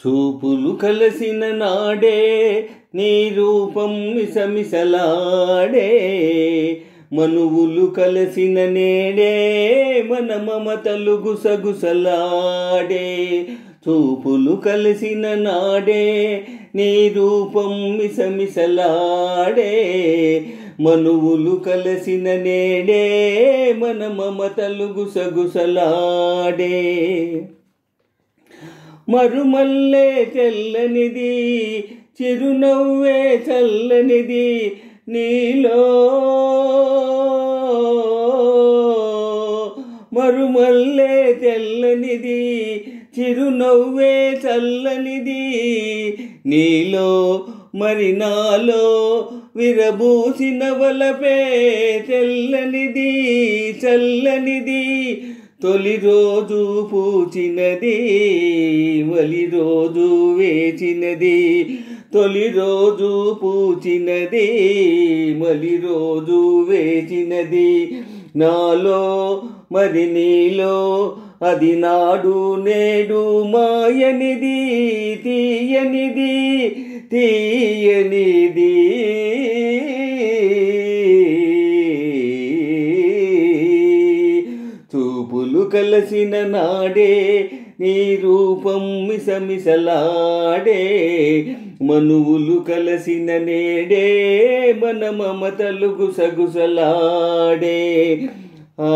చూపులు కలసిన నాడే నీ రూపం మిసమిసలాడే, మనువులు కలసిన నేడే మన మమతలు గుసగుసలాడే. చూపులు కలిసిన నాడే నీ రూపం మిసమిసలాడే, మనువులు కలసిన నేడే మన మమతలు గుసగుసలాడే. మరుమల్లే తెల్లనిది చిరునవ్వే చల్లనిది నీలో, మరుమల్లే తెల్లనిది చిరునవ్వే చల్లనిది నీలో, మరి నాలో విరబూసిన వలపే తెల్లనిది చల్లనిది. తొలి రోజు పూచినది మలి రోజు వేచినది, తొలి రోజు పూచినది మలి రోజు వేచినది. నాలో మరి నీలో అది నాడు నేడు మాయనిది తీయనిది తీయనిది. చూపులు కలసిన నాడే నీ రూపం మిసమిసలాడే, మనువులు కలసిన నేడే మన మమతలు గుసగుసలాడే. ఆ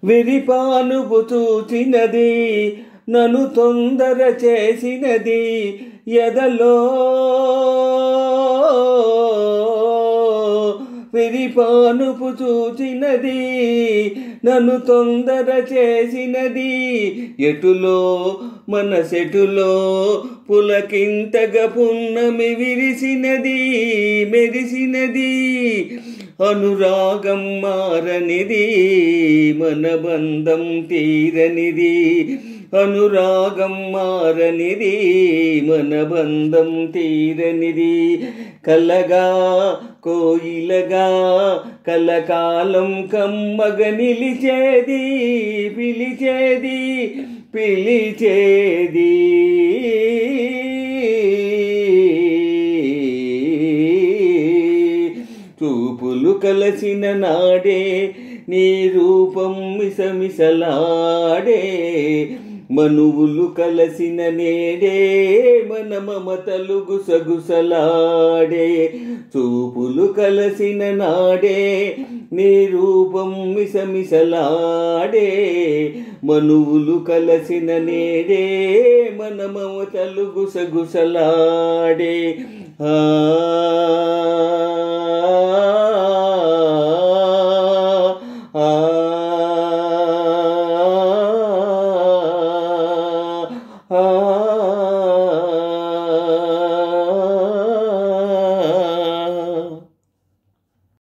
విరిపానుపు చూచినది నన్ను తొందర చేసినది, ఎదలో విరిపానుపు చూచినది నన్ను తొందర చేసినది. ఎటులో మనసెటులో పులకింతగా పున్నమి విరిసినది మెరిసినది. అనురాగం మారనిది మన బంధం తీరనిది, అనురాగం మారనిది మన బంధం తీరనిది. కలగా కోయిలగా కలకాలం కమ్మగ నిలిచేది పిలిచేది పిలిచేది. చూపులు కలసిన నాడే నీ రూపం మిసమిసలాడే, మనువులు కలసిన నేడే మన మమతలు గుసగుసలాడే. చూపులు కలసిన నాడే నీ రూపం మిసమిసలాడే, మనువులు కలసిన నేడే మన మమతలు గుసగుసలాడే. ఆ